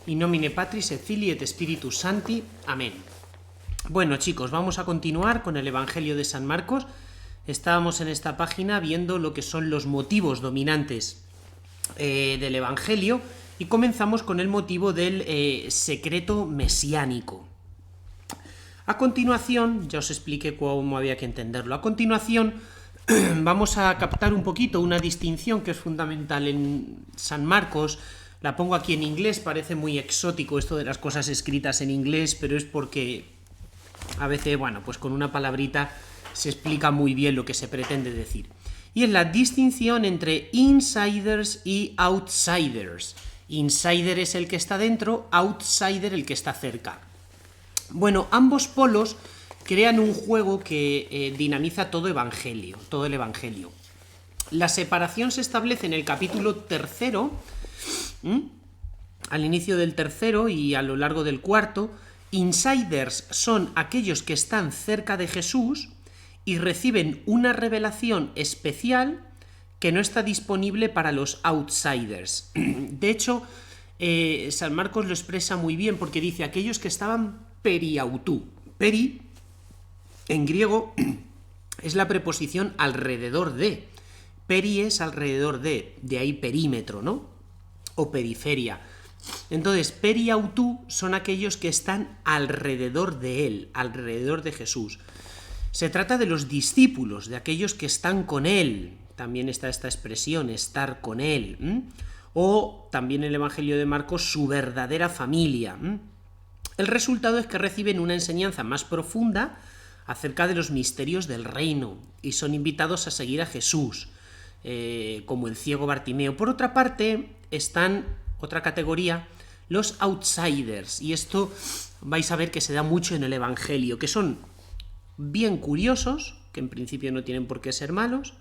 In nomine Patris et Filii et Spiritus Sancti. Amén. Bueno, chicos, vamos a continuar con el Evangelio de San Marcos. Estábamos en esta página viendo lo que son los motivos dominantes del Evangelio y comenzamos con el motivo del secreto mesiánico. A continuación, ya os expliqué cómo había que entenderlo. A continuación, vamos a captar un poquito una distinción que es fundamental en San Marcos. La pongo aquí en inglés, parece muy exótico esto de las cosas escritas en inglés, pero es porque a veces, bueno, pues con una palabrita se explica muy bien lo que se pretende decir. Y es la distinción entre insiders y outsiders. Insider es el que está dentro, outsider el que está cerca. Bueno, ambos polos crean un juego que dinamiza todo el Evangelio. La separación se establece en el capítulo 3, al inicio del 3 y a lo largo del 4. Insiders son aquellos que están cerca de Jesús y reciben una revelación especial que no está disponible para los outsiders. De hecho, San Marcos lo expresa muy bien porque dice aquellos que estaban periautú. Peri, en griego, es la preposición alrededor de. Peri es alrededor de ahí perímetro, ¿no? O periferia. Entonces, periautú son aquellos que están alrededor de él, alrededor de Jesús. Se trata de los discípulos, de aquellos que están con él. También está esta expresión, estar con él. O también en el Evangelio de Marcos, su verdadera familia. El resultado es que reciben una enseñanza más profunda acerca de los misterios del reino y son invitados a seguir a Jesús, como el ciego Bartimeo. Por otra parte, están otra categoría, los outsiders, y esto vais a ver que se da mucho en el Evangelio, que son bien curiosos, que en principio no tienen por qué ser malos,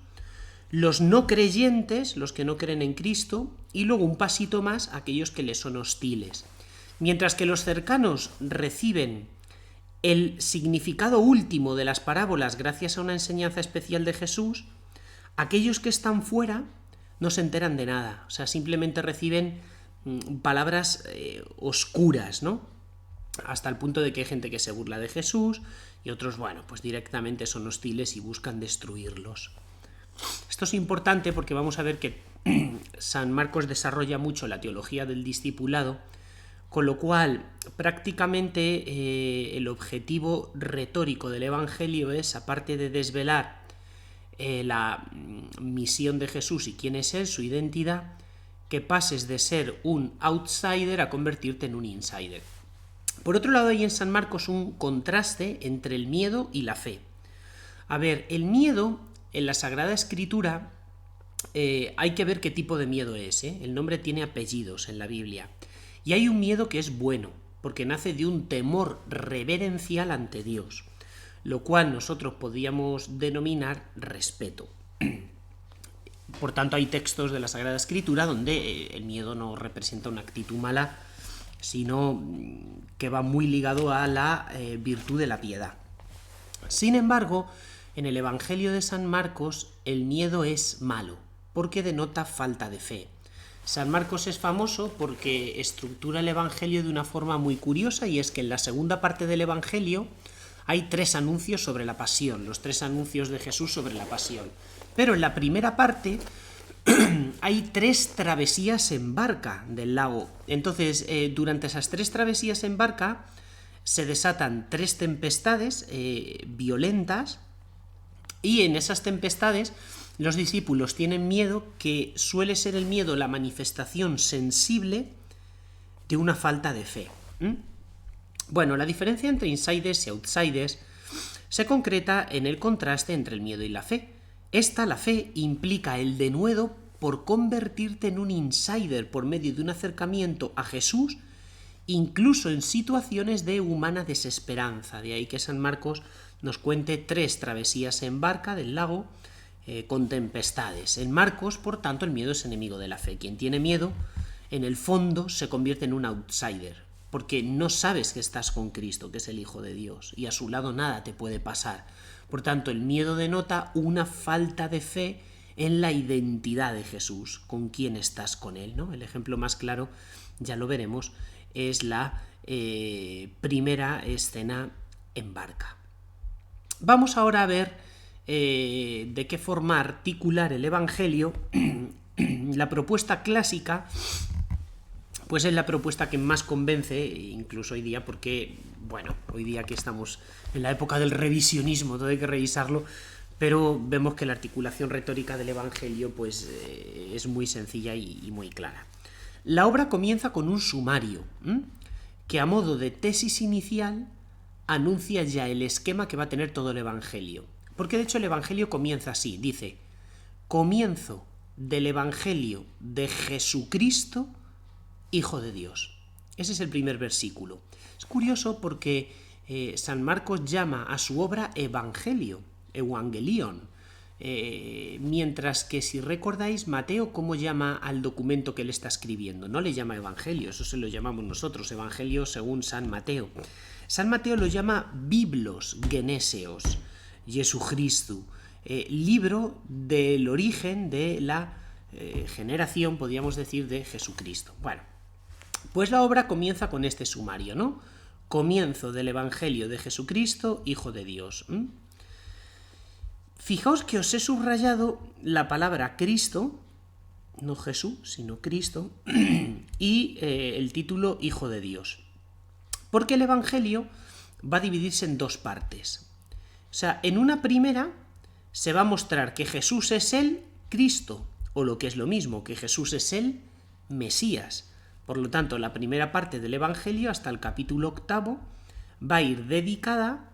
los no creyentes, los que no creen en Cristo, y luego un pasito más aquellos que les son hostiles. Mientras que los cercanos reciben el significado último de las parábolas gracias a una enseñanza especial de Jesús, aquellos que están fuera no se enteran de nada, o sea, simplemente reciben palabras oscuras, ¿no? Hasta el punto de que hay gente que se burla de Jesús y otros, bueno, pues directamente son hostiles y buscan destruirlos. Esto es importante porque vamos a ver que San Marcos desarrolla mucho la teología del discipulado, con lo cual prácticamente el objetivo retórico del Evangelio es, aparte de desvelar la misión de Jesús y quién es él, su identidad, que pases de ser un outsider a convertirte en un insider. Por otro lado, hay en San Marcos un contraste entre el miedo y la fe. A ver, el miedo en la Sagrada Escritura hay que ver qué tipo de miedo es. El nombre tiene apellidos en la Biblia. Y hay un miedo que es bueno, porque nace de un temor reverencial ante Dios, lo cual nosotros podríamos denominar respeto. Por tanto, hay textos de la Sagrada Escritura donde el miedo no representa una actitud mala, sino que va muy ligado a la virtud de la piedad. Sin embargo, en el Evangelio de San Marcos, el miedo es malo, porque denota falta de fe. San Marcos es famoso porque estructura el Evangelio de una forma muy curiosa, y es que en la segunda parte del Evangelio hay 3 anuncios sobre la pasión, los 3 anuncios de Jesús sobre la pasión. Pero en la primera parte hay 3 travesías en barca del lago. Entonces, durante esas 3 travesías en barca se desatan 3 tempestades violentas, y en esas tempestades los discípulos tienen miedo, que suele ser el miedo la manifestación sensible de una falta de fe. Bueno, la diferencia entre insiders y outsiders se concreta en el contraste entre el miedo y la fe. La fe, implica el denuedo por convertirte en un insider por medio de un acercamiento a Jesús, incluso en situaciones de humana desesperanza. De ahí que San Marcos nos cuente 3 travesías en barca del lago con tempestades. En Marcos, por tanto, el miedo es enemigo de la fe. Quien tiene miedo, en el fondo, se convierte en un outsider, porque no sabes que estás con Cristo, que es el Hijo de Dios, y a su lado nada te puede pasar. Por tanto, el miedo denota una falta de fe en la identidad de Jesús, con quién estás con él, ¿no? El ejemplo más claro, ya lo veremos, es la primera escena en barca. Vamos ahora a ver de qué forma articular el Evangelio. La propuesta clásica pues es la propuesta que más convence, incluso hoy día, porque, bueno, hoy día que estamos en la época del revisionismo, todo hay que revisarlo, pero vemos que la articulación retórica del Evangelio pues es muy sencilla y muy clara. La obra comienza con un sumario, que a modo de tesis inicial anuncia ya el esquema que va a tener todo el Evangelio. Porque de hecho el Evangelio comienza así, dice: comienzo del Evangelio de Jesucristo, Hijo de Dios. Ese es el primer versículo. Es curioso porque San Marcos llama a su obra Evangelio, Evangelion, mientras que, si recordáis, Mateo, ¿cómo llama al documento que él está escribiendo? No le llama Evangelio, eso se lo llamamos nosotros, Evangelio según San Mateo. San Mateo lo llama Biblos Geneseos, Jesucristo, libro del origen de la generación, podríamos decir, de Jesucristo. Bueno, pues la obra comienza con este sumario, ¿no? Comienzo del Evangelio de Jesucristo, Hijo de Dios. Fijaos que os he subrayado la palabra Cristo, no Jesús, sino Cristo, y el título Hijo de Dios. Porque el Evangelio va a dividirse en dos partes. O sea, en una primera se va a mostrar que Jesús es el Cristo, o lo que es lo mismo, que Jesús es el Mesías. Por lo tanto, la primera parte del Evangelio, hasta el capítulo 8, va a ir dedicada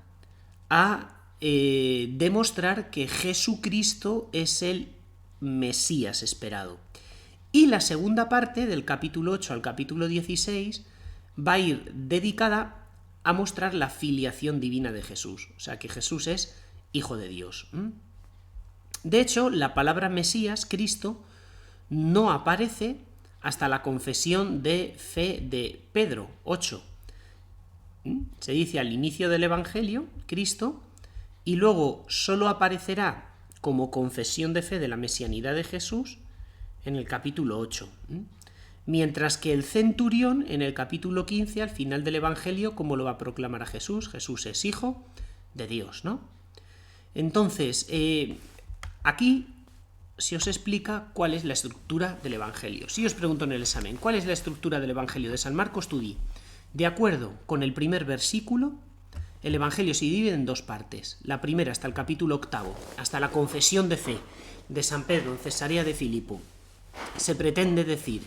a demostrar que Jesucristo es el Mesías esperado. Y la segunda parte, del capítulo 8 al capítulo 16, va a ir dedicada a mostrar la filiación divina de Jesús. O sea, que Jesús es Hijo de Dios. De hecho, la palabra Mesías, Cristo, no aparece hasta la confesión de fe de Pedro 8. Se dice al inicio del Evangelio, Cristo, y luego solo aparecerá como confesión de fe de la mesianidad de Jesús en el capítulo 8. Mientras que el centurión, en el capítulo 15, al final del Evangelio, ¿cómo lo va a proclamar a Jesús? Jesús es Hijo de Dios, ¿no? Entonces, aquí se os explica cuál es la estructura del Evangelio. Si os pregunto en el examen, ¿cuál es la estructura del Evangelio de San Marcos? Tú di. De acuerdo con el primer versículo, el Evangelio se divide en dos partes. La primera, hasta el capítulo 8, hasta la confesión de fe de San Pedro en Cesarea de Filipo. Se pretende decir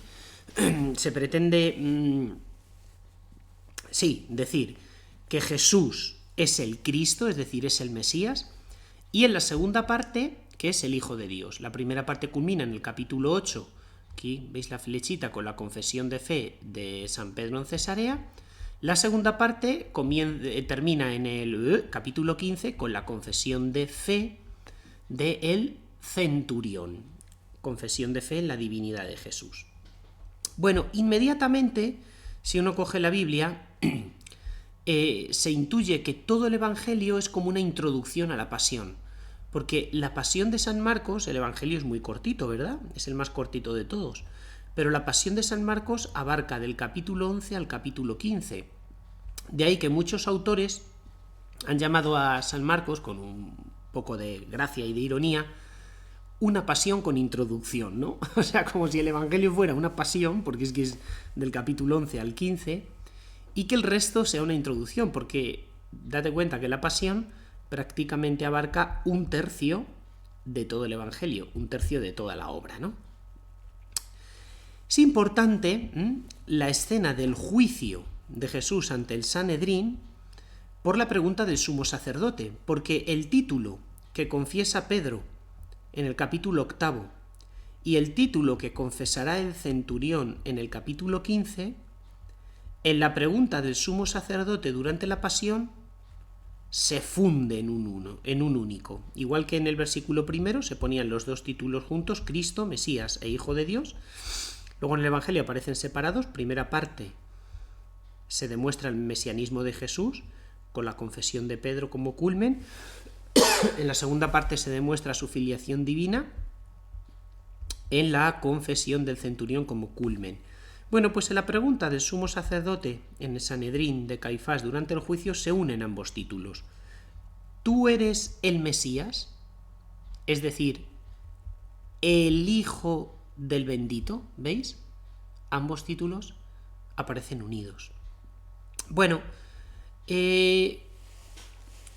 que Jesús es el Cristo, es decir, es el Mesías, y en la segunda parte, que es el Hijo de Dios. La primera parte culmina en el capítulo 8, aquí veis la flechita con la confesión de fe de San Pedro en Cesarea. La segunda parte termina en el capítulo 15 con la confesión de fe del centurión. Confesión de fe en la divinidad de Jesús. Bueno, inmediatamente, si uno coge la Biblia, se intuye que todo el Evangelio es como una introducción a la pasión. Porque la pasión de San Marcos, el Evangelio es muy cortito, ¿verdad? Es el más cortito de todos. Pero la pasión de San Marcos abarca del capítulo 11 al capítulo 15. De ahí que muchos autores han llamado a San Marcos, con un poco de gracia y de ironía, una pasión con introducción, ¿no? O sea, como si el Evangelio fuera una pasión, porque es que es del capítulo 11 al 15, y que el resto sea una introducción, porque date cuenta que la pasión prácticamente abarca un tercio de todo el Evangelio, un tercio de toda la obra, ¿no? Es importante la escena del juicio de Jesús ante el Sanedrín por la pregunta del sumo sacerdote, porque el título que confiesa Pedro en el capítulo 8 y el título que confesará el centurión en el capítulo 15, en la pregunta del sumo sacerdote durante la pasión, se funde en un único. Igual que en el versículo primero se ponían los dos títulos juntos, Cristo, Mesías e Hijo de Dios. Luego en el Evangelio aparecen separados. Primera parte se demuestra el mesianismo de Jesús, con la confesión de Pedro como culmen. En la segunda parte se demuestra su filiación divina, en la confesión del centurión como culmen. Bueno, pues en la pregunta del sumo sacerdote en el Sanedrín de Caifás durante el juicio se unen ambos títulos. ¿Tú eres el Mesías? Es decir, el Hijo del Bendito, ¿veis? Ambos títulos aparecen unidos. Bueno,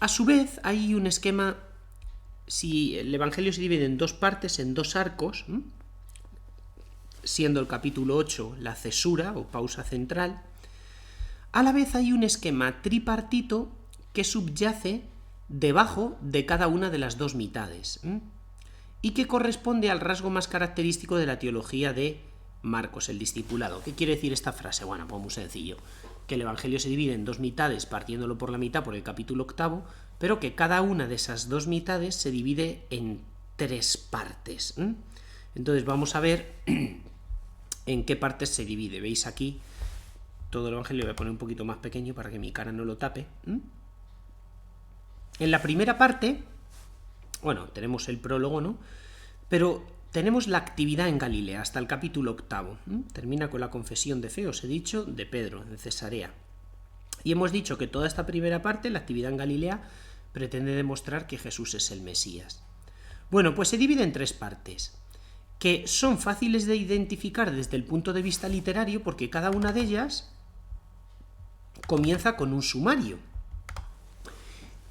a su vez hay un esquema, si el Evangelio se divide en dos partes, en dos arcos, siendo el capítulo 8 la cesura o pausa central, a la vez hay un esquema tripartito que subyace debajo de cada una de las dos mitades y que corresponde al rasgo más característico de la teología de Marcos, el discipulado. ¿Qué quiere decir esta frase? Bueno, pues muy sencillo, que el Evangelio se divide en dos mitades partiéndolo por la mitad por el capítulo 8, pero que cada una de esas dos mitades se divide en tres partes. Entonces vamos a ver en qué partes se divide. ¿Veis aquí? Todo el Evangelio lo voy a poner un poquito más pequeño para que mi cara no lo tape. En la primera parte, bueno, tenemos el prólogo, ¿no? Pero tenemos la actividad en Galilea hasta el capítulo 8. Termina con la confesión de fe, os he dicho, de Pedro, en Cesarea. Y hemos dicho que toda esta primera parte, la actividad en Galilea, pretende demostrar que Jesús es el Mesías. Bueno, pues se divide en tres partes, que son fáciles de identificar desde el punto de vista literario porque cada una de ellas comienza con un sumario.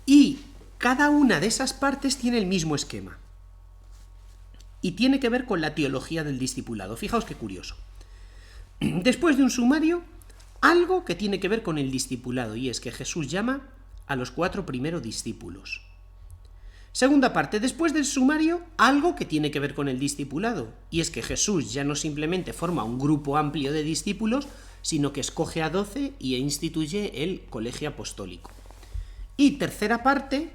Y cada una de esas partes tiene el mismo esquema. Y tiene que ver con la teología del discipulado. Fijaos qué curioso. Después de un sumario, algo que tiene que ver con el discipulado, y es que Jesús llama a los 4 primeros discípulos. Segunda parte, después del sumario, algo que tiene que ver con el discipulado, y es que Jesús ya no simplemente forma un grupo amplio de discípulos, sino que escoge a 12 y instituye el colegio apostólico. Y tercera parte,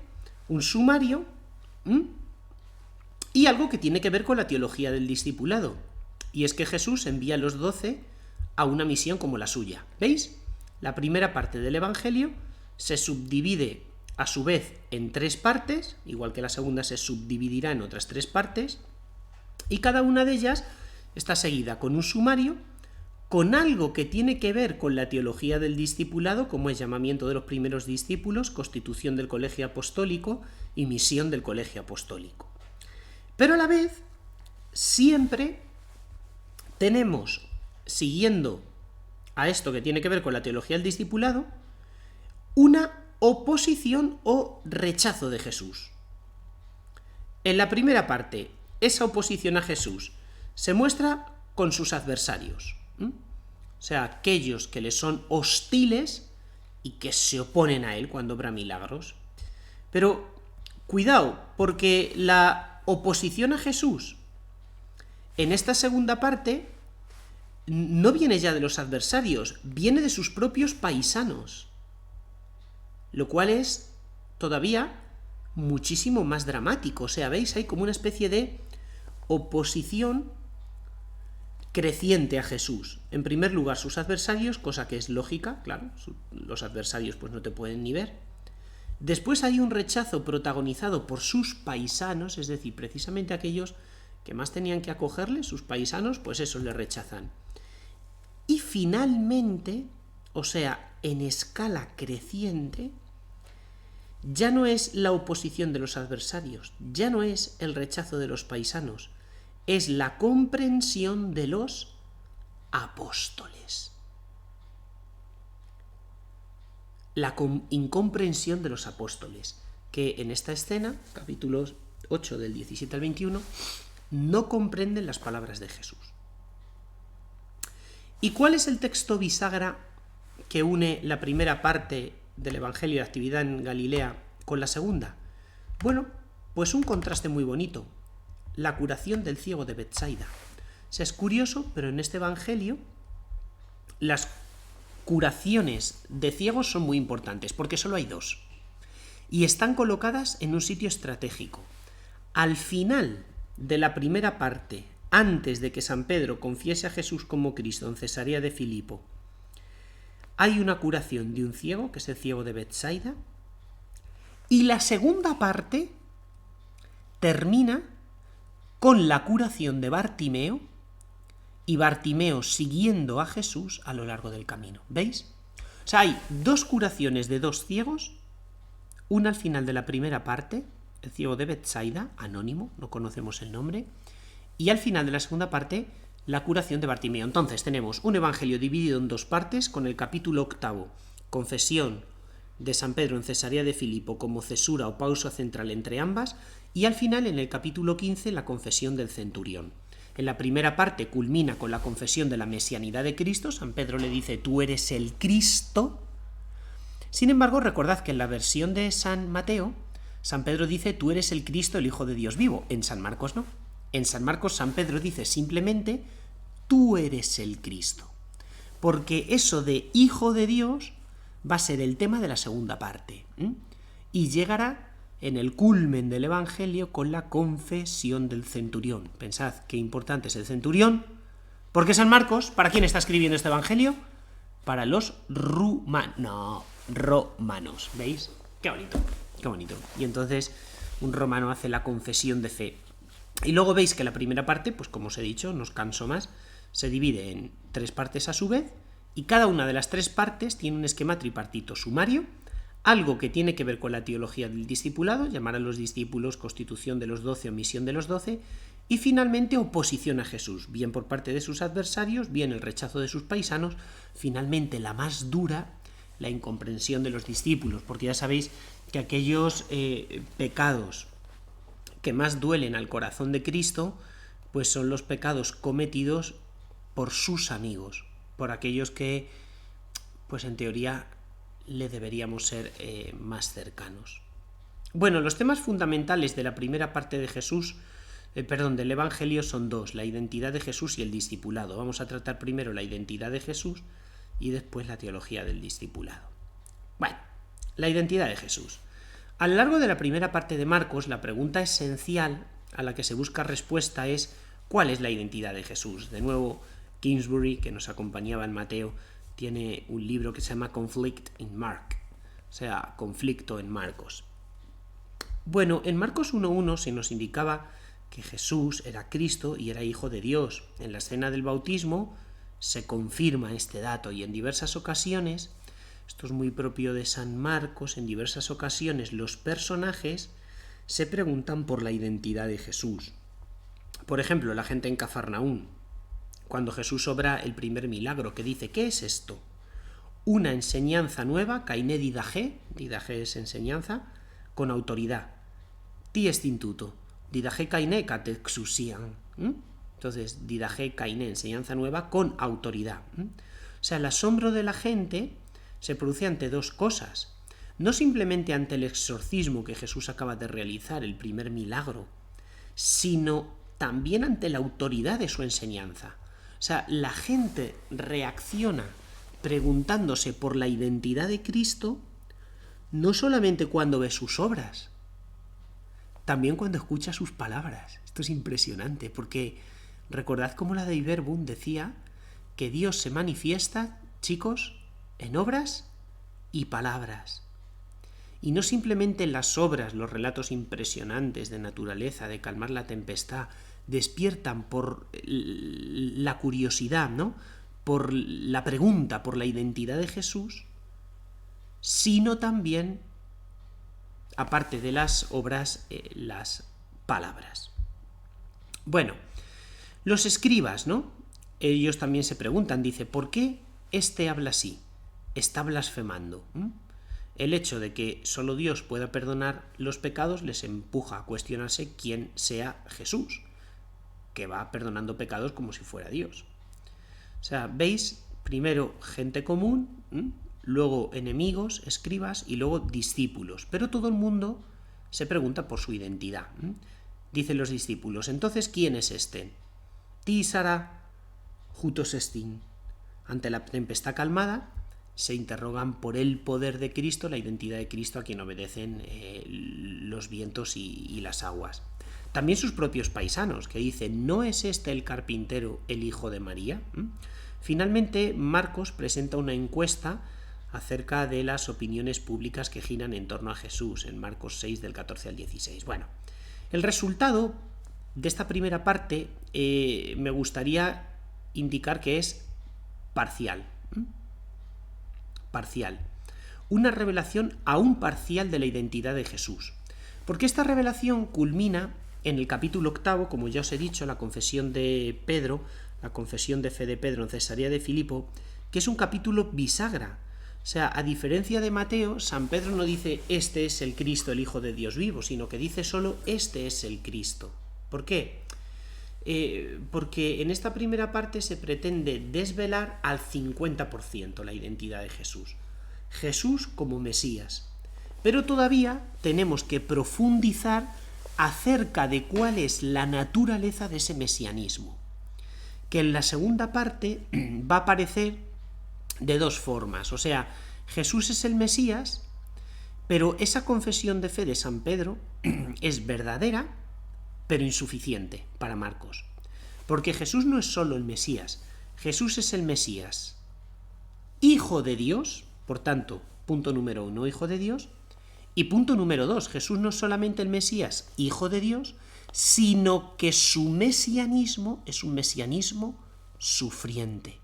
un sumario, y algo que tiene que ver con la teología del discipulado, y es que Jesús envía a los 12 a una misión como la suya. ¿Veis? La primera parte del Evangelio se subdivide a su vez en tres partes, igual que la segunda se subdividirá en otras tres partes, y cada una de ellas está seguida con un sumario, con algo que tiene que ver con la teología del discipulado, como es llamamiento de los primeros discípulos, constitución del colegio apostólico y misión del colegio apostólico. Pero a la vez, siempre tenemos, siguiendo a esto que tiene que ver con la teología del discipulado, una oposición o rechazo de Jesús. En la primera parte, esa oposición a Jesús se muestra con sus adversarios, o sea, aquellos que le son hostiles y que se oponen a él cuando obra milagros. Pero cuidado, porque la oposición a Jesús en esta segunda parte no viene ya de los adversarios, viene de sus propios paisanos, lo cual es todavía muchísimo más dramático. O sea, veis, hay como una especie de oposición creciente a Jesús. En primer lugar, sus adversarios, cosa que es lógica, claro, los adversarios pues no te pueden ni ver. Después hay un rechazo protagonizado por sus paisanos, es decir, precisamente aquellos que más tenían que acogerle, sus paisanos, pues esos le rechazan. Y finalmente, o sea, en escala creciente, ya no es la oposición de los adversarios, ya no es el rechazo de los paisanos, es la comprensión de los apóstoles. La incomprensión de los apóstoles, que en esta escena, capítulos 8 del 17 al 21, no comprenden las palabras de Jesús. ¿Y cuál es el texto bisagra que une la primera parte del Evangelio de actividad en Galilea con la segunda? Bueno, pues un contraste muy bonito. La curación del ciego de Betsaida. O sea, es curioso, pero en este Evangelio las curaciones de ciegos son muy importantes, porque solo hay dos. Y están colocadas en un sitio estratégico. Al final de la primera parte, antes de que San Pedro confiese a Jesús como Cristo en Cesarea de Filipo, hay una curación de un ciego, que es el ciego de Betsaida, y la segunda parte termina con la curación de Bartimeo y Bartimeo siguiendo a Jesús a lo largo del camino. ¿Veis? O sea, hay dos curaciones de dos ciegos, una al final de la primera parte, el ciego de Betsaida, anónimo, no conocemos el nombre, y al final de la segunda parte, la curación de Bartimeo. Entonces tenemos un evangelio dividido en dos partes, con el capítulo 8, confesión de San Pedro en Cesarea de Filipo como cesura o pausa central entre ambas, y al final, en el capítulo 15, la confesión del centurión. En la primera parte culmina con la confesión de la mesianidad de Cristo. San Pedro le dice: tú eres el Cristo. Sin embargo, recordad que en la versión de San Mateo, San Pedro dice: tú eres el Cristo, el Hijo de Dios vivo. En San Marcos no. En San Marcos, San Pedro dice simplemente: tú eres el Cristo. Porque eso de Hijo de Dios va a ser el tema de la segunda parte. Y llegará en el culmen del Evangelio con la confesión del centurión. Pensad qué importante es el centurión, porque San Marcos, ¿para quién está escribiendo este Evangelio? Para los romanos. ¿Veis? Qué bonito, qué bonito. Y entonces un romano hace la confesión de fe. Y luego veis que la primera parte, pues como os he dicho, no os canso más, se divide en tres partes a su vez, y cada una de las tres partes tiene un esquema tripartito sumario, algo que tiene que ver con la teología del discipulado, llamar a los discípulos, constitución de los 12 o misión de los 12, y finalmente oposición a Jesús, bien por parte de sus adversarios, bien el rechazo de sus paisanos, finalmente la más dura, la incomprensión de los discípulos, porque ya sabéis que aquellos pecados que más duelen al corazón de Cristo, pues son los pecados cometidos por sus amigos, por aquellos que, pues en teoría, le deberíamos ser más cercanos. Bueno, los temas fundamentales de la primera parte de del Evangelio son dos: la identidad de Jesús y el discipulado. Vamos a tratar primero la identidad de Jesús y después la teología del discipulado. Bueno, la identidad de Jesús. A lo largo de la primera parte de Marcos, la pregunta esencial a la que se busca respuesta es: ¿cuál es la identidad de Jesús? De nuevo, Kingsbury, que nos acompañaba en Mateo, tiene un libro que se llama Conflict in Mark, o sea, conflicto en Marcos. Bueno, en Marcos 1.1 se nos indicaba que Jesús era Cristo y era Hijo de Dios. En la escena del bautismo se confirma este dato, y en diversas ocasiones, esto es muy propio de San Marcos, en diversas ocasiones los personajes se preguntan por la identidad de Jesús. Por ejemplo, la gente en Cafarnaún, cuando Jesús obra el primer milagro, que dice: ¿qué es esto? Una enseñanza nueva, kainé didajé es enseñanza, con autoridad. Ti estintuto, didajé kainé katexusian. Entonces, didajé kainé, enseñanza nueva, con autoridad. O sea, el asombro de la gente se produce ante dos cosas. No simplemente ante el exorcismo que Jesús acaba de realizar, el primer milagro, sino también ante la autoridad de su enseñanza. O sea, la gente reacciona preguntándose por la identidad de Cristo, no solamente cuando ve sus obras, también cuando escucha sus palabras. Esto es impresionante, porque recordad cómo la de Iberbun decía que Dios se manifiesta, chicos, en obras y palabras. Y no simplemente en las obras, los relatos impresionantes de naturaleza, de calmar la tempestad, despiertan por la curiosidad, ¿no? Por la pregunta, por la identidad de Jesús, sino también, aparte de las obras, las palabras. Bueno, los escribas, ¿no? Ellos también se preguntan, dice: ¿por qué este habla así? Está blasfemando. El hecho de que solo Dios pueda perdonar los pecados les empuja a cuestionarse quién sea Jesús, que va perdonando pecados como si fuera Dios. O sea, veis, primero gente común, luego enemigos, escribas, y luego discípulos. Pero todo el mundo se pregunta por su identidad. Dicen los discípulos: entonces, ¿quién es este? Tísara jutos estin. Ante la tempestad calmada, se interrogan por el poder de Cristo, la identidad de Cristo, a quien obedecen los vientos y las aguas. También sus propios paisanos, que dicen: ¿no es este el carpintero, el hijo de María? Finalmente, Marcos presenta una encuesta acerca de las opiniones públicas que giran en torno a Jesús, en Marcos 6, del 14 al 16. Bueno, el resultado de esta primera parte me gustaría indicar que es parcial. Parcial. Una revelación aún parcial de la identidad de Jesús. Porque esta revelación culmina en el capítulo 8, como ya os he dicho, la confesión de Pedro, la confesión de fe de Pedro en Cesarea de Filipo, que es un capítulo bisagra. O sea, a diferencia de Mateo, San Pedro no dice este es el Cristo, el Hijo de Dios vivo, sino que dice solo este es el Cristo. ¿Por qué? Porque en esta primera parte se pretende desvelar al 50% la identidad de Jesús. Jesús como Mesías. Pero todavía tenemos que profundizar acerca de cuál es la naturaleza de ese mesianismo, que en la segunda parte va a aparecer de dos formas. O sea, Jesús es el Mesías, pero esa confesión de fe de San Pedro es verdadera, pero insuficiente para Marcos. Porque Jesús no es solo el Mesías, Jesús es el Mesías, Hijo de Dios, por tanto, punto número 1, Hijo de Dios, y punto número 2, Jesús no es solamente el Mesías, Hijo de Dios, sino que su mesianismo es un mesianismo sufriente,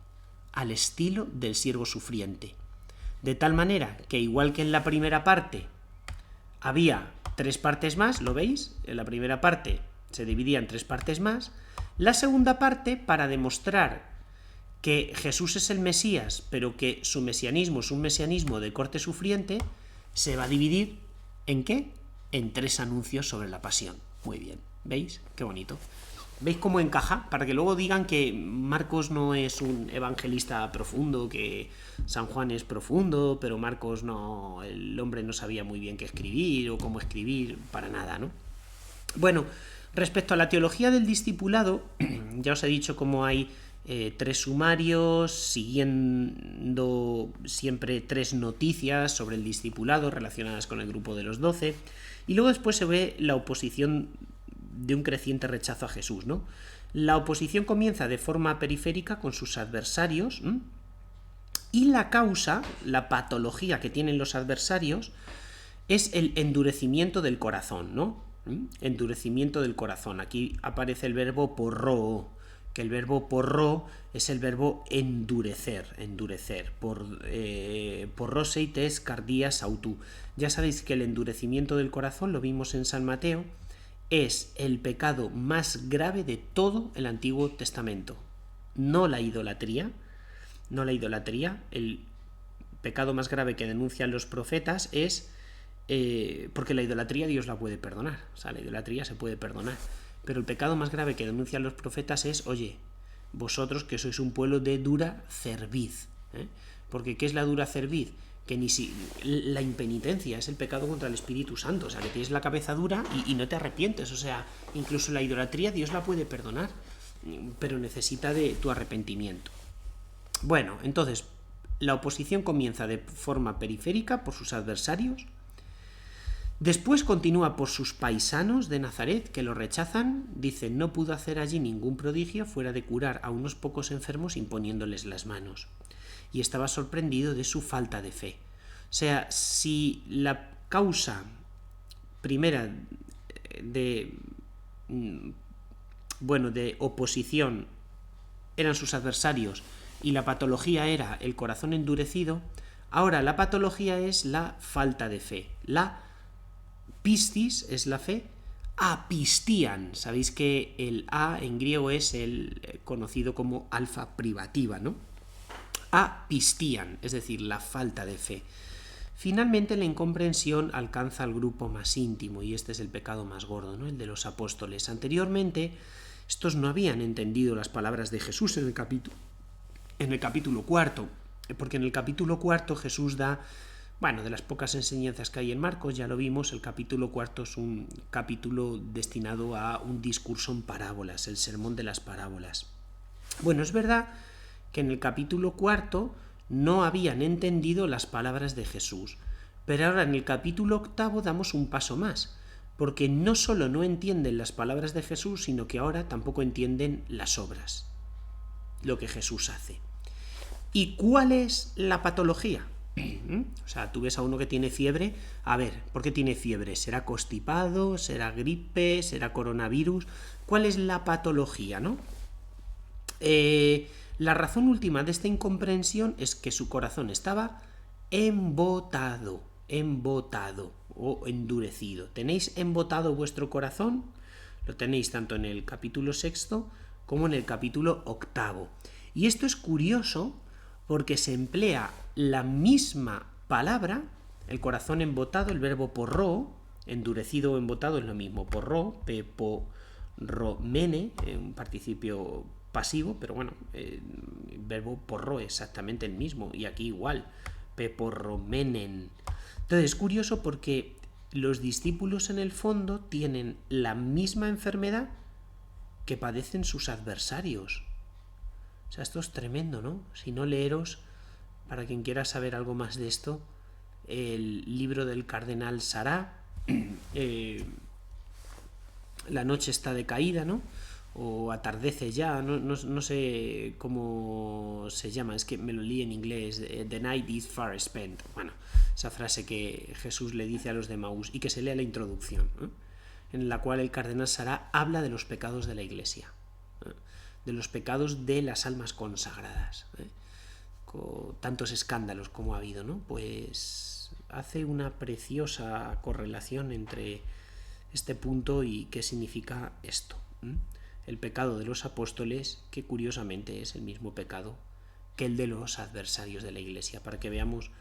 al estilo del siervo sufriente. De tal manera que igual que en la primera parte había 3 partes más, ¿lo veis? En la primera parte se dividía en 3 partes más. La segunda parte, para demostrar que Jesús es el Mesías, pero que su mesianismo es un mesianismo de corte sufriente, se va a dividir ¿en qué? En 3 anuncios sobre la pasión. Muy bien, ¿veis? Qué bonito. ¿Veis cómo encaja? Para que luego digan que Marcos no es un evangelista profundo, que San Juan es profundo, pero Marcos no, el hombre no sabía muy bien qué escribir o cómo escribir, para nada, ¿no? Bueno, respecto a la teología del discipulado, ya os he dicho cómo hay 3 sumarios, siguiendo siempre 3 noticias sobre el discipulado relacionadas con el grupo de los 12, y luego después se ve la oposición de un creciente rechazo a Jesús, ¿no? La oposición comienza de forma periférica con sus adversarios, y la causa, la patología que tienen los adversarios, es el endurecimiento del corazón, ¿no? Endurecimiento del corazón. Aquí aparece el verbo porró, que el verbo porró es el verbo endurecer, porroseites cardias autú. Ya sabéis que el endurecimiento del corazón, lo vimos en San Mateo, es el pecado más grave de todo el Antiguo Testamento. No la idolatría, el pecado más grave que denuncian los profetas es porque la idolatría Dios la puede perdonar, o sea, la idolatría se puede perdonar, pero el pecado más grave que denuncian los profetas es, oye, vosotros que sois un pueblo de dura cerviz, porque ¿qué es la dura cerviz? Que ni si la impenitencia es el pecado contra el Espíritu Santo, o sea, que tienes la cabeza dura y no te arrepientes, o sea, incluso la idolatría Dios la puede perdonar, pero necesita de tu arrepentimiento. Bueno, entonces, la oposición comienza de forma periférica por sus adversarios, después continúa por sus paisanos de Nazaret, que lo rechazan, dicen no pudo hacer allí ningún prodigio fuera de curar a unos pocos enfermos imponiéndoles las manos. Y estaba sorprendido de su falta de fe. O sea, si la causa primera de oposición eran sus adversarios y la patología era el corazón endurecido, ahora la patología es la falta de fe. La pistis es la fe, apistian. Sabéis que el a en griego es el conocido como alfa privativa, ¿no? Apistian, es decir, la falta de fe. Finalmente, la incomprensión alcanza al grupo más íntimo, y este es el pecado más gordo, ¿no? El de los apóstoles. Anteriormente, estos no habían entendido las palabras de Jesús en el capítulo 4, porque en el capítulo 4 Jesús da, de las pocas enseñanzas que hay en Marcos, ya lo vimos, el capítulo 4 es un capítulo destinado a un discurso en parábolas, el sermón de las parábolas. Bueno, es verdad que en el capítulo 4 no habían entendido las palabras de Jesús, pero ahora en el capítulo 8 damos un paso más, porque no solo no entienden las palabras de Jesús, sino que ahora tampoco entienden las obras, lo que Jesús hace. ¿Y cuál es la patología? O sea, tú ves a uno que tiene fiebre, a ver, ¿por qué tiene fiebre? ¿Será constipado? ¿Será gripe? ¿Será coronavirus? ¿Cuál es la patología, no? La razón última de esta incomprensión es que su corazón estaba embotado o endurecido. ¿Tenéis embotado vuestro corazón? Lo tenéis tanto en el capítulo 6 como en el capítulo 8. Y esto es curioso porque se emplea la misma palabra, el corazón embotado, el verbo porró, endurecido o embotado es lo mismo, porró, peporromene, un participio pasivo, pero bueno, el verbo porró es exactamente el mismo, y aquí igual, peporromenen. Entonces es curioso porque los discípulos en el fondo tienen la misma enfermedad que padecen sus adversarios. O sea, esto es tremendo, ¿no? Si no, leeros, para quien quiera saber algo más de esto, el libro del cardenal Sará, La noche está decaída, ¿no? O atardece ya, no sé cómo se llama, es que me lo leí en inglés, The night is far spent. Bueno, esa frase que Jesús le dice a los de Maús, y que se lea la introducción, en la cual el cardenal Sará habla de los pecados de la Iglesia, de los pecados de las almas consagradas, con tantos escándalos como ha habido, ¿no? Pues hace una preciosa correlación entre este punto y qué significa esto. El pecado de los apóstoles, que curiosamente es el mismo pecado que el de los adversarios de la Iglesia, para que veamos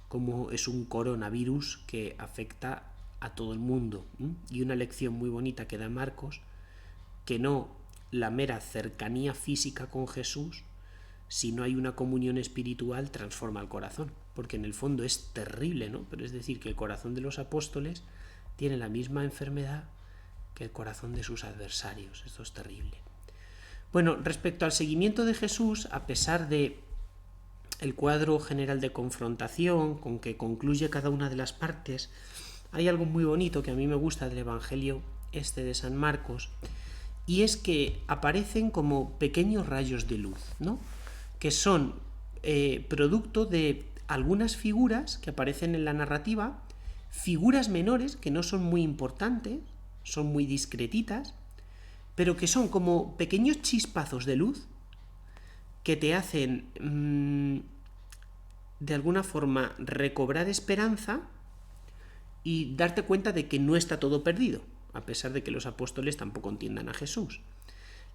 cómo es un coronavirus que afecta a todo el mundo. Y una lección muy bonita que da Marcos, que no la mera cercanía física con Jesús, si no hay una comunión espiritual, transforma el corazón, porque en el fondo es terrible, ¿no? Pero es decir, que el corazón de los apóstoles tiene la misma enfermedad que el corazón de sus adversarios. Esto es terrible. Bueno, respecto al seguimiento de Jesús, a pesar de el cuadro general de confrontación con que concluye cada una de las partes, hay algo muy bonito que a mí me gusta del Evangelio este de San Marcos, y es que aparecen como pequeños rayos de luz, ¿no? Que son producto de algunas figuras que aparecen en la narrativa, figuras menores que no son muy importantes, son muy discretitas, pero que son como pequeños chispazos de luz que te hacen de alguna forma recobrar esperanza y darte cuenta de que no está todo perdido, a pesar de que los apóstoles tampoco entiendan a Jesús.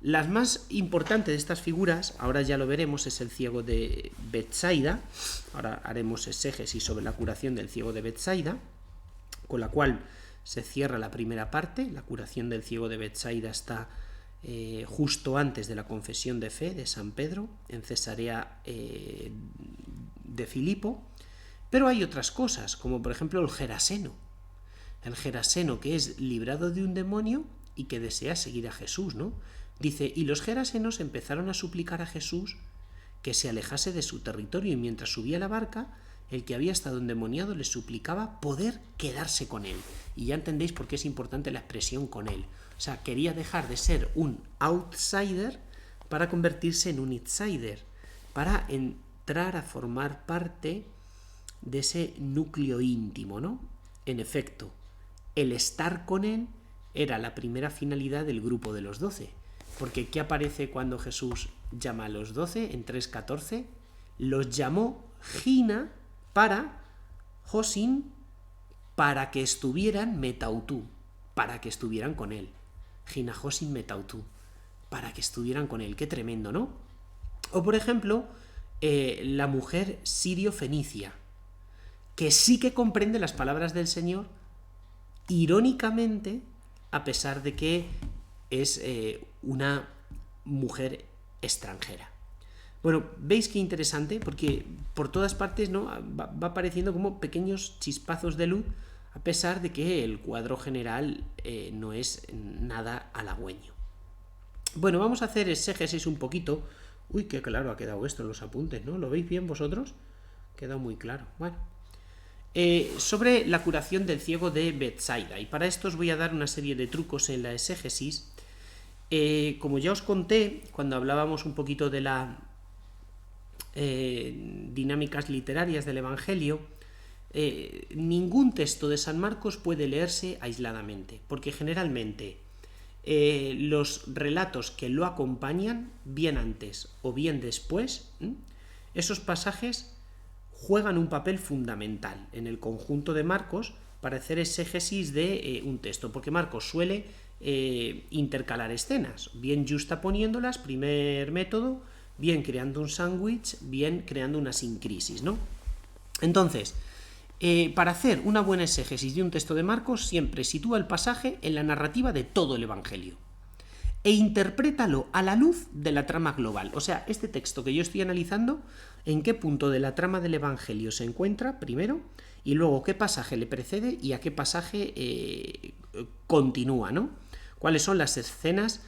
Las más importantes de estas figuras, ahora ya lo veremos, es el ciego de Betsaida. Ahora haremos exégesis sobre la curación del ciego de Betsaida, con la cual se cierra la primera parte. La curación del ciego de Betsaida está justo antes de la confesión de fe de San Pedro en Cesarea de Filipo. Pero hay otras cosas, como por ejemplo el geraseno que es librado de un demonio y que desea seguir a Jesús, ¿no? Dice, y los gerasenos empezaron a suplicar a Jesús que se alejase de su territorio, y mientras subía a la barca, el que había estado endemoniado le suplicaba poder quedarse con él. Y ya entendéis por qué es importante la expresión con él. O sea, quería dejar de ser un outsider para convertirse en un insider, para entrar a formar parte de ese núcleo íntimo, ¿no? En efecto, el estar con él era la primera finalidad del grupo de los 12. Porque ¿qué aparece cuando Jesús llama a los 12 en 3:14? Los llamó Gina para Josin, para que estuvieran metautú, para que estuvieran con él. Gina Josin metautú, para que estuvieran con él. Qué tremendo, ¿no? O por ejemplo, la mujer sirio-fenicia, que sí que comprende las palabras del Señor, irónicamente, a pesar de que es una mujer extranjera. Bueno, veis qué interesante, porque por todas partes, ¿no?, va apareciendo como pequeños chispazos de luz, a pesar de que el cuadro general no es nada halagüeño. Bueno, vamos a hacer exégesis un poquito. Uy, qué claro ha quedado esto en los apuntes, ¿no? ¿Lo veis bien vosotros? Queda muy claro. Bueno, sobre la curación del ciego de Betsaida, y para esto os voy a dar una serie de trucos en la exégesis. Como ya os conté cuando hablábamos un poquito de las dinámicas literarias del Evangelio, ningún texto de San Marcos puede leerse aisladamente, porque generalmente los relatos que lo acompañan, bien antes o bien después, esos pasajes juegan un papel fundamental en el conjunto de Marcos para hacer exégesis de un texto, porque Marcos suele intercalar escenas, bien justaponiéndolas, primer método, bien creando un sándwich, bien creando una sincresis, ¿no? Entonces, para hacer una buena exégesis de un texto de Marcos, siempre sitúa el pasaje en la narrativa de todo el Evangelio e interprétalo a la luz de la trama global. O sea, este texto que yo estoy analizando, en qué punto de la trama del Evangelio se encuentra, primero, y luego qué pasaje le precede y a qué pasaje continúa, ¿no? Cuáles son las escenas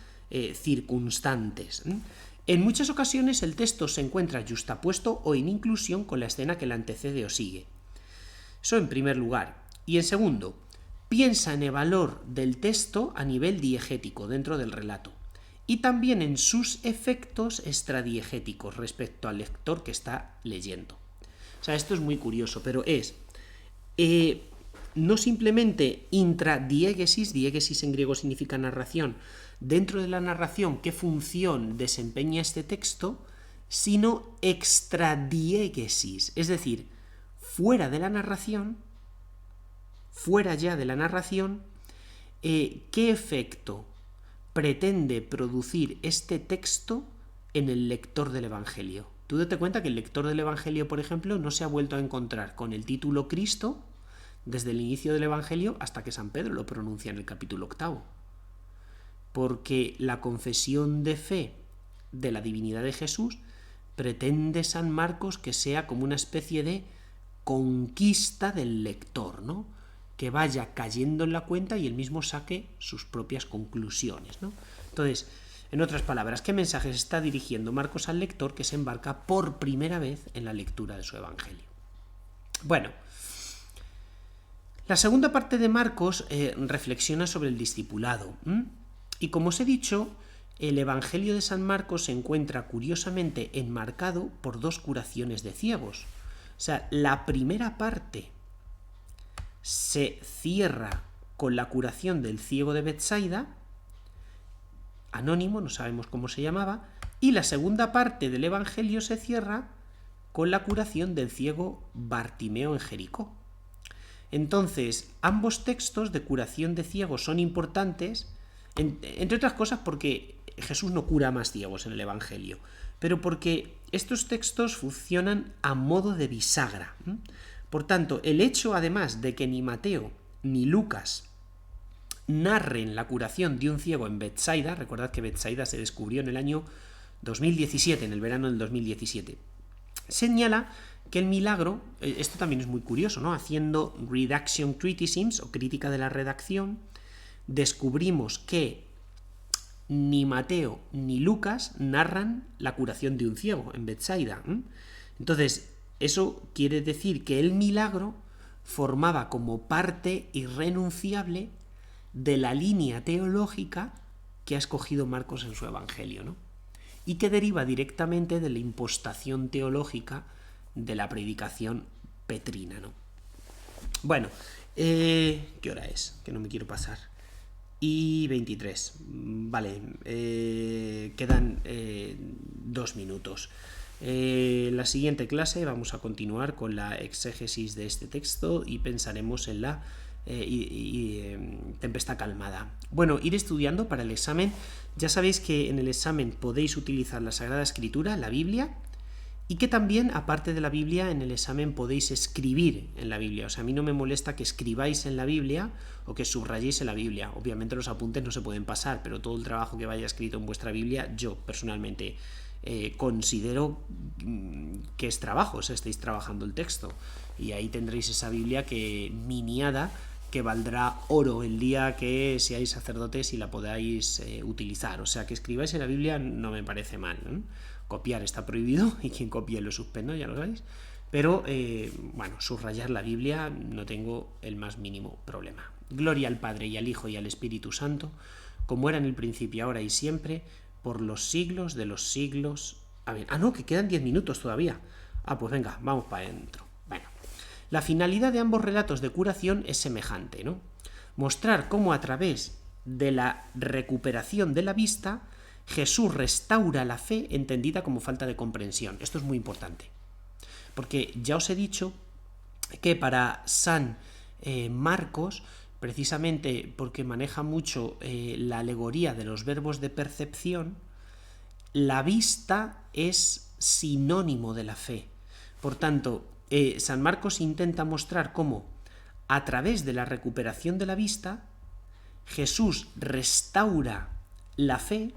circunstantes. En muchas ocasiones el texto se encuentra justapuesto o en inclusión con la escena que la antecede o sigue. Eso en primer lugar. Y en segundo, piensa en el valor del texto a nivel diegético dentro del relato y también en sus efectos extradiegéticos respecto al lector que está leyendo. O sea, esto es muy curioso, pero es no simplemente intradiegesis, diegesis en griego significa narración, dentro de la narración qué función desempeña este texto, sino extradiegesis, es decir, fuera de la narración, fuera ya de la narración, qué efecto pretende producir este texto en el lector del Evangelio. Tú date cuenta que el lector del Evangelio, por ejemplo, no se ha vuelto a encontrar con el título Cristo desde el inicio del Evangelio hasta que San Pedro lo pronuncia en el capítulo 8. Porque la confesión de fe de la divinidad de Jesús pretende San Marcos que sea como una especie de conquista del lector, ¿no? Que vaya cayendo en la cuenta y él mismo saque sus propias conclusiones, ¿no? Entonces, en otras palabras, ¿qué mensajes está dirigiendo Marcos al lector que se embarca por primera vez en la lectura de su Evangelio? Bueno, la segunda parte de Marcos reflexiona sobre el discipulado. Y como os he dicho, el Evangelio de San Marcos se encuentra curiosamente enmarcado por dos curaciones de ciegos. O sea, la primera parte se cierra con la curación del ciego de Betsaida, anónimo, no sabemos cómo se llamaba, y la segunda parte del Evangelio se cierra con la curación del ciego Bartimeo en Jericó. Entonces, ambos textos de curación de ciegos son importantes, entre otras cosas porque Jesús no cura a más ciegos en el Evangelio, pero porque estos textos funcionan a modo de bisagra. Por tanto, el hecho, además, de que ni Mateo ni Lucas narren la curación de un ciego en Betsaida, recordad que Betsaida se descubrió en el año 2017, en el verano del 2017, señala que el milagro, esto también es muy curioso, ¿no? Haciendo redaction criticisms o crítica de la redacción, descubrimos que ni Mateo ni Lucas narran la curación de un ciego en Betsaida. Entonces, eso quiere decir que el milagro formaba como parte irrenunciable de la línea teológica que ha escogido Marcos en su Evangelio, ¿no? Y que deriva directamente de la impostación teológica de la predicación petrina, ¿no? Bueno, ¿qué hora es? Que no me quiero pasar. Y 23. Vale, quedan 2 minutos. La siguiente clase vamos a continuar con la exégesis de este texto y pensaremos en la tempestad calmada. Bueno, ir estudiando para el examen. Ya sabéis que en el examen podéis utilizar la Sagrada Escritura, la Biblia, y que también, aparte de la Biblia, en el examen podéis escribir en la Biblia. O sea, a mí no me molesta que escribáis en la Biblia o que subrayéis en la Biblia. Obviamente los apuntes no se pueden pasar, pero todo el trabajo que vaya escrito en vuestra Biblia, yo personalmente considero que es trabajo, o sea, estáis trabajando el texto. Y ahí tendréis esa Biblia que miniada, que valdrá oro el día que seáis sacerdotes y la podáis utilizar. O sea, que escribáis en la Biblia no me parece mal, ¿no? Copiar está prohibido y quien copie lo suspendo, ya lo sabéis. Pero, bueno, subrayar la Biblia no tengo el más mínimo problema. Gloria al Padre y al Hijo y al Espíritu Santo, como era en el principio, ahora y siempre, por los siglos de los siglos. Amén. Ah, no, que quedan 10 minutos todavía. Ah, pues venga, vamos para adentro. Bueno, la finalidad de ambos relatos de curación es semejante, ¿no? Mostrar cómo a través de la recuperación de la vista, Jesús restaura la fe entendida como falta de comprensión. Esto es muy importante, porque ya os he dicho que para San Marcos, precisamente porque maneja mucho la alegoría de los verbos de percepción, la vista es sinónimo de la fe. Por tanto, San Marcos intenta mostrar cómo, a través de la recuperación de la vista, Jesús restaura la fe,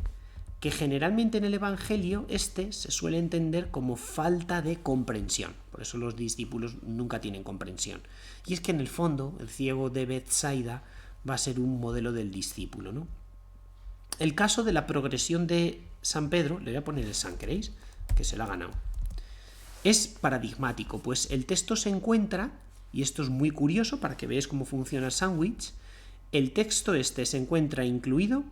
que generalmente en el Evangelio se suele entender como falta de comprensión. Por eso los discípulos nunca tienen comprensión. Y es que en el fondo el ciego de Betsaida va a ser un modelo del discípulo, ¿no? El caso de la progresión de San Pedro, le voy a poner el San, ¿queréis? Que se lo ha ganado. Es paradigmático, pues el texto se encuentra, y esto es muy curioso para que veáis cómo funciona el sándwich, el texto se encuentra incluido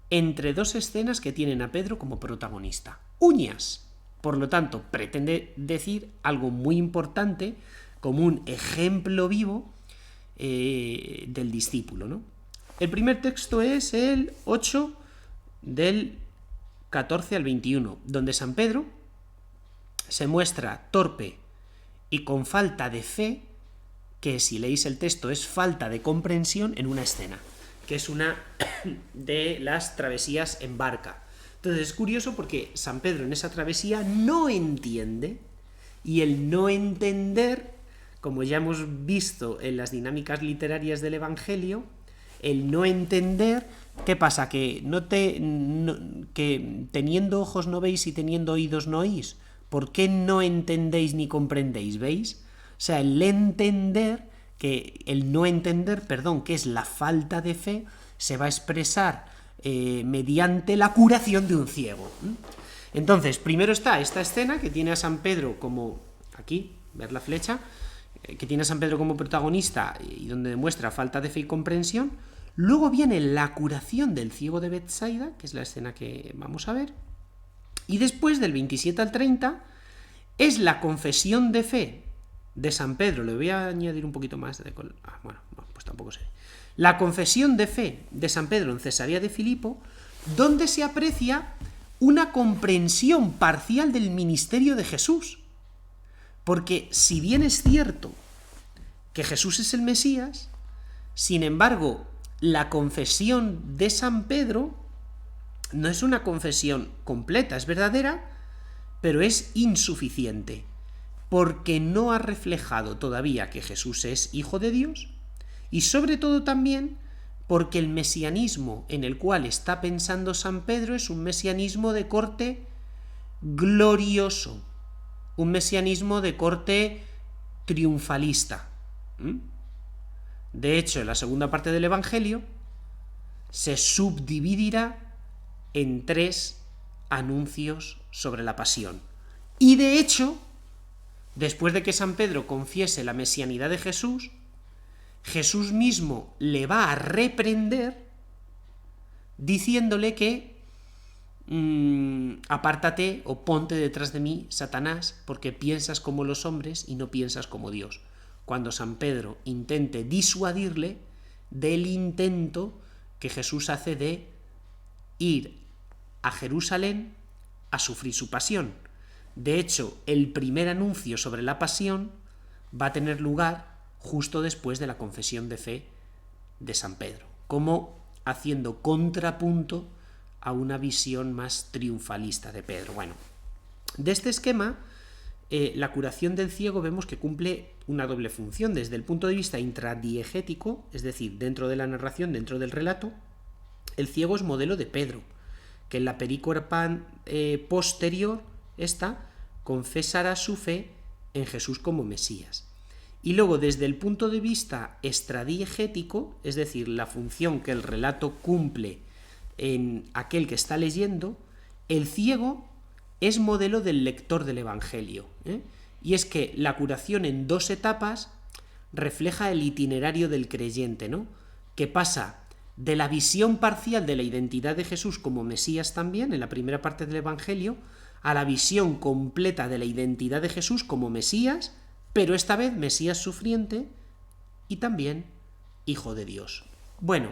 entre dos escenas que tienen a Pedro como protagonista. Uñas. Por lo tanto, pretende decir algo muy importante como un ejemplo vivo del discípulo, ¿no? El primer texto es el 8 del 14 al 21, donde San Pedro se muestra torpe y con falta de fe, que si leéis el texto es falta de comprensión en una escena, que es una de las travesías en barca. Entonces es curioso porque San Pedro en esa travesía no entiende, y el no entender, como ya hemos visto en las dinámicas literarias del Evangelio, el no entender, ¿qué pasa? Que que teniendo ojos no veis y teniendo oídos no oís. ¿Por qué no entendéis ni comprendéis? ¿Veis? O sea, el no entender, que es la falta de fe, se va a expresar mediante la curación de un ciego. Entonces, primero está esta escena que tiene a San Pedro como, aquí, ver la flecha, que tiene a San Pedro como protagonista y donde demuestra falta de fe y comprensión. Luego viene la curación del ciego de Betsaida, que es la escena que vamos a ver. Y después, del 27 al 30, es la confesión de fe de San Pedro. Le voy a añadir un poquito más de... bueno, pues tampoco sé. La confesión de fe de San Pedro en Cesarea de Filipo, donde se aprecia una comprensión parcial del ministerio de Jesús. Porque si bien es cierto que Jesús es el Mesías, sin embargo, la confesión de San Pedro no es una confesión completa, es verdadera, pero es insuficiente, porque no ha reflejado todavía que Jesús es Hijo de Dios, y sobre todo también porque el mesianismo en el cual está pensando San Pedro es un mesianismo de corte glorioso, un mesianismo de corte triunfalista. De hecho, en la segunda parte del Evangelio se subdividirá en 3 anuncios sobre la pasión. Y de hecho, después de que San Pedro confiese la mesianidad de Jesús, Jesús mismo le va a reprender diciéndole que apártate o ponte detrás de mí, Satanás, porque piensas como los hombres y no piensas como Dios. Cuando San Pedro intente disuadirle del intento que Jesús hace de ir a Jerusalén a sufrir su pasión. De hecho, el primer anuncio sobre la pasión va a tener lugar justo después de la confesión de fe de San Pedro, como haciendo contrapunto a una visión más triunfalista de Pedro. Bueno, de este esquema, la curación del ciego vemos que cumple una doble función. Desde el punto de vista intradiegético, es decir, dentro de la narración, dentro del relato, el ciego es modelo de Pedro, que en la perícopa posterior, confesará su fe en Jesús como Mesías. Y luego, desde el punto de vista extradiegético, es decir, la función que el relato cumple en aquel que está leyendo, el ciego es modelo del lector del Evangelio. Y es que la curación en 2 etapas refleja el itinerario del creyente, ¿no? Que pasa de la visión parcial de la identidad de Jesús como Mesías también, en la primera parte del Evangelio, a la visión completa de la identidad de Jesús como Mesías, pero esta vez Mesías sufriente y también Hijo de Dios. Bueno,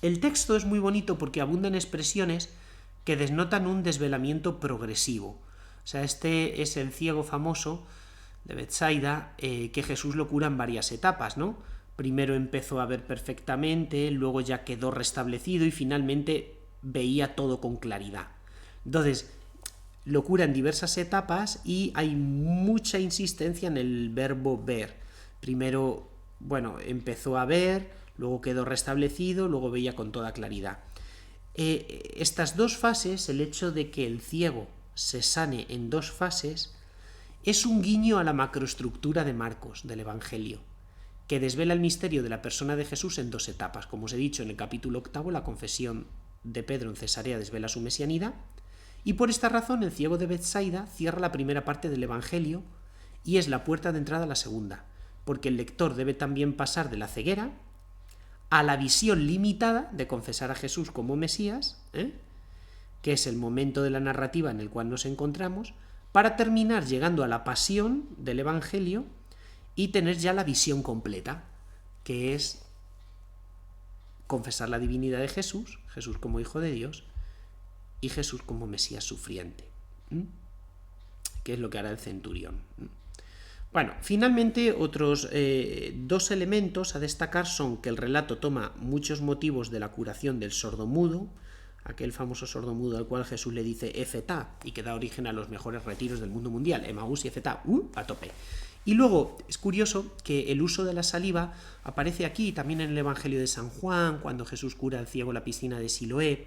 El texto es muy bonito porque abundan expresiones que denotan un desvelamiento progresivo. O sea, este es el ciego famoso de Betsaida, que Jesús lo cura en varias etapas, ¿no? Primero empezó a ver perfectamente, luego ya quedó restablecido y finalmente veía todo con claridad. Entonces, lo cura en diversas etapas y hay mucha insistencia en el verbo ver. Primero, bueno, empezó a ver, luego quedó restablecido, luego veía con toda claridad. Estas dos fases, el hecho de que el ciego se sane en dos fases, es un guiño a la macroestructura de Marcos, del Evangelio, que desvela el misterio de la persona de Jesús en dos etapas. Como os he dicho en el capítulo 8, la confesión de Pedro en Cesarea desvela su mesianidad, y por esta razón el ciego de Betsaida cierra la primera parte del Evangelio y es la puerta de entrada a la segunda, porque el lector debe también pasar de la ceguera a la visión limitada de confesar a Jesús como Mesías, que es el momento de la narrativa en el cual nos encontramos, para terminar llegando a la pasión del Evangelio y tener ya la visión completa, que es confesar la divinidad de Jesús, Jesús como Hijo de Dios, y Jesús como Mesías sufriente, que es lo que hará el centurión. Bueno, finalmente otros dos elementos a destacar son que el relato toma muchos motivos de la curación del sordomudo, aquel famoso sordomudo al cual Jesús le dice Efetá y que da origen a los mejores retiros del mundo mundial, Emaús y Efetá, a tope. Y luego es curioso que el uso de la saliva aparece aquí, también en el Evangelio de San Juan, cuando Jesús cura al ciego en la piscina de Siloé.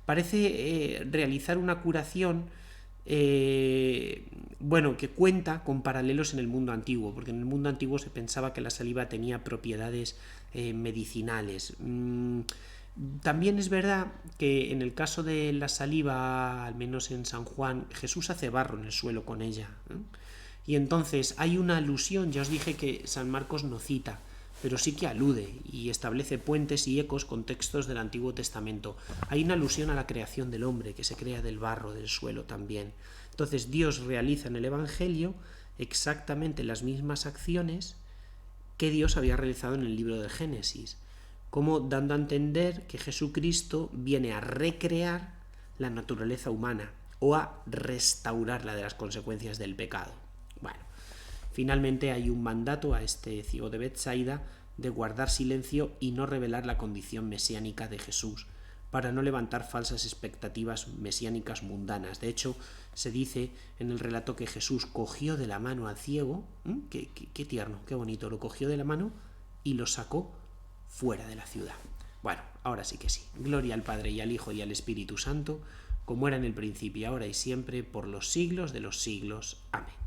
Parece realizar una curación que cuenta con paralelos en el mundo antiguo, porque en el mundo antiguo se pensaba que la saliva tenía propiedades medicinales. También es verdad que en el caso de la saliva, al menos en San Juan, Jesús hace barro en el suelo con ella, y entonces hay una alusión. Ya os dije que San Marcos no cita, pero sí que alude y establece puentes y ecos con textos del Antiguo Testamento. Hay una alusión a la creación del hombre, que se crea del barro, del suelo también. Entonces Dios realiza en el Evangelio exactamente las mismas acciones que Dios había realizado en el libro del Génesis, como dando a entender que Jesucristo viene a recrear la naturaleza humana o a restaurarla de las consecuencias del pecado. Bueno, finalmente hay un mandato a este ciego de Betsaida de guardar silencio y no revelar la condición mesiánica de Jesús, para no levantar falsas expectativas mesiánicas mundanas. De hecho, se dice en el relato que Jesús cogió de la mano al ciego, qué tierno, qué bonito, lo cogió de la mano y lo sacó fuera de la ciudad. Bueno, ahora sí que sí. Gloria al Padre y al Hijo y al Espíritu Santo, como era en el principio, ahora y siempre, por los siglos de los siglos. Amén.